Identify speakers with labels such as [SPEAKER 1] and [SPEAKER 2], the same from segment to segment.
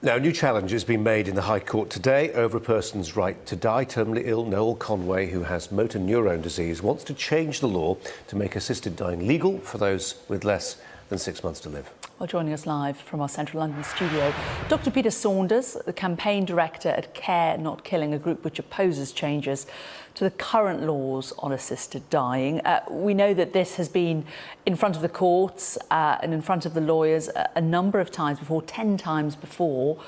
[SPEAKER 1] Now, a new challenge has been made in the High Court today over a person's right to die. Terminally ill Noel Conway, who has motor neurone disease, wants to change the law to make assisted dying legal for those with less than 6 months to live.
[SPEAKER 2] Well, joining us live from our central London studio, Dr. Peter Saunders, the campaign director at Care Not Killing, a group which opposes changes to the current laws on assisted dying. We know that this has been in front of the courts and in front of the lawyers a number of times before, 10 times before.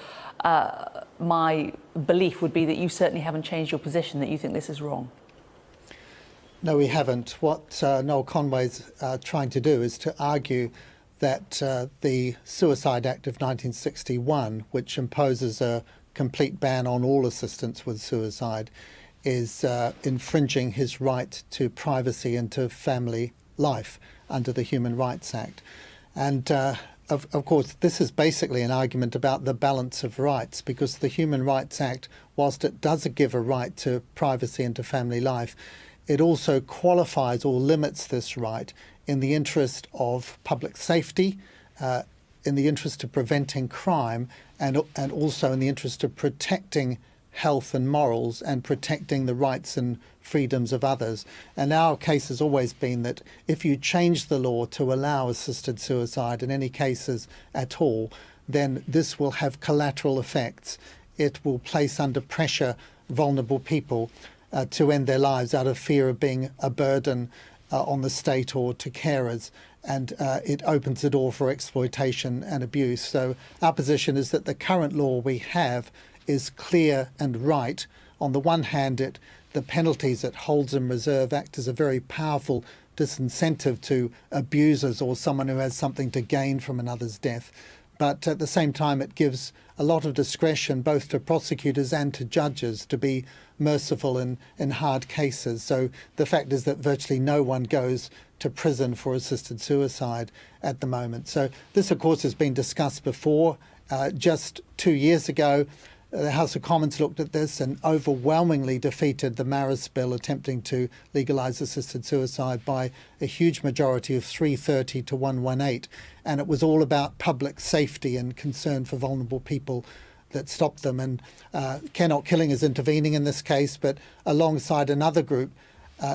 [SPEAKER 2] My belief would be that you certainly haven't changed your position, that you think this is wrong.
[SPEAKER 3] No, we haven't. What Noel Conway's trying to do is to argue that the Suicide Act of 1961, which imposes a complete ban on all assistance with suicide, is infringing his right to privacy and to family life under the Human Rights Act. And of course, this is basically an argument about the balance of rights, because the Human Rights Act, whilst it does give a right to privacy and to family life, it also qualifies or limits this right in the interest of public safety, in the interest of preventing crime, and also in the interest of protecting health and morals and protecting the rights and freedoms of others. And our case has always been that if you change the law to allow assisted suicide in any cases at all, then this will have collateral effects. It will place under pressure vulnerable people to end their lives out of fear of being a burden on the state or to carers, and it opens the door for exploitation and abuse. So our position is that the current law we have is clear and right. On the one hand, the penalties it holds in reserve act as a very powerful disincentive to abusers or someone who has something to gain from another's death. But at the same time, it gives a lot of discretion both to prosecutors and to judges to be merciful in hard cases. So the fact is that virtually no one goes to prison for assisted suicide at the moment. So this, of course, has been discussed before. Just 2 years ago, the House of Commons looked at this and overwhelmingly defeated the Maris bill attempting to legalise assisted suicide by a huge majority of 330 to 118. And it was all about public safety and concern for vulnerable people that stopped them. And Care Not Killing is intervening in this case, but alongside another group,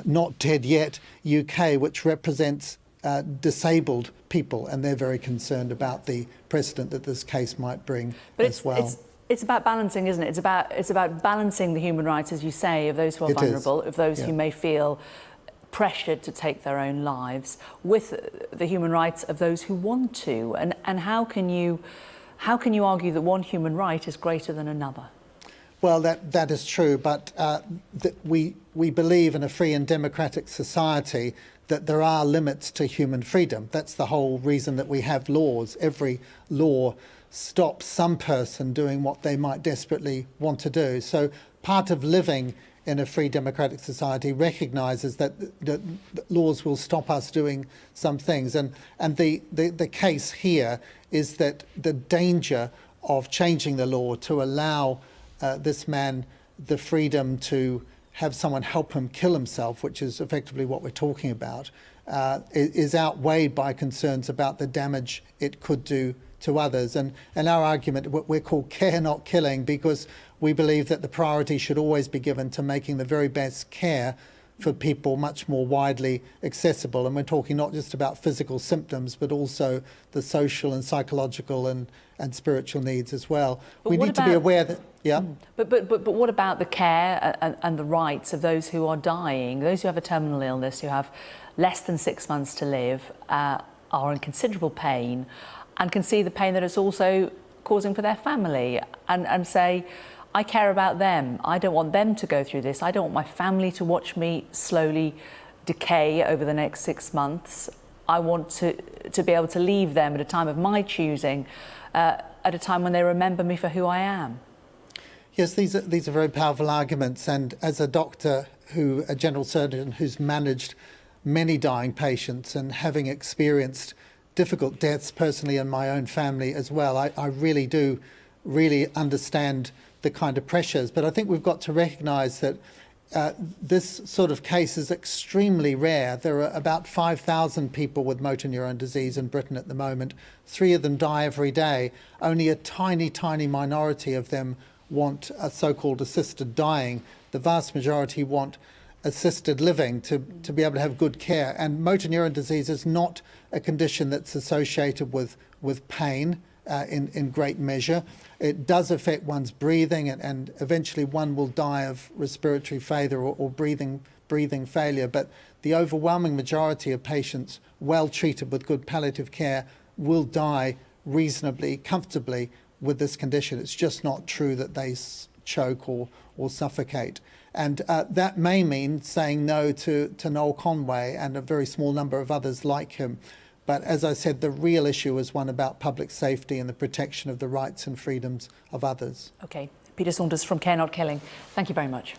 [SPEAKER 3] Not Dead Yet UK, which represents disabled people, and they're very concerned about the precedent that this case might bring as well.
[SPEAKER 2] It's about balancing, isn't it? It's about balancing the human rights, as you say, of those who are vulnerable, of those who may feel pressured to take their own lives, with the human rights of those who want to. And how can you argue that one human right is greater than another?
[SPEAKER 3] Well, that is true, but we believe in a free and democratic society that there are limits to human freedom. That's the whole reason that we have laws. Every law stops some person doing what they might desperately want to do. So part of living in a free democratic society recognises that the laws will stop us doing some things. And the case here is that the danger of changing the law to allow this man the freedom to have someone help him kill himself, which is effectively what we're talking about, is outweighed by concerns about the damage it could do to others. And our argument, we're called Care Not Killing because we believe that the priority should always be given to making the very best care for people much more widely accessible. And we're talking not just about physical symptoms, but also the social and psychological and spiritual needs as well.
[SPEAKER 2] But
[SPEAKER 3] we need to be aware that,
[SPEAKER 2] But what about the care and the rights of those who are dying, those who have a terminal illness, who have less than 6 months to live, are in considerable pain, and can see the pain that it's also causing for their family, and say, I care about them. I don't want them to go through this. I don't want my family to watch me slowly decay over the next 6 months. I want to be able to leave them at a time of my choosing, at a time when they remember me for who I am.
[SPEAKER 3] Yes, these are very powerful arguments. And as a doctor, a general surgeon who's managed many dying patients and having experienced difficult deaths personally in my own family as well, I really do understand the kind of pressures. But I think we've got to recognise that this sort of case is extremely rare. There are about 5,000 people with motor neurone disease in Britain at the moment. 3 of them die every day. Only a tiny, tiny minority of them want a so-called assisted dying. The vast majority want assisted living to be able to have good care. And motor neurone disease is not a condition that's associated with pain in great measure. It does affect one's breathing, and eventually one will die of respiratory failure or breathing failure. But the overwhelming majority of patients well treated with good palliative care will die reasonably, comfortably with this condition. It's just not true that they choke or suffocate. And that may mean saying no to Noel Conway and a very small number of others like him. But as I said, the real issue is one about public safety and the protection of the rights and freedoms of others.
[SPEAKER 2] OK. Peter Saunders from Care Not Killing, thank you very much.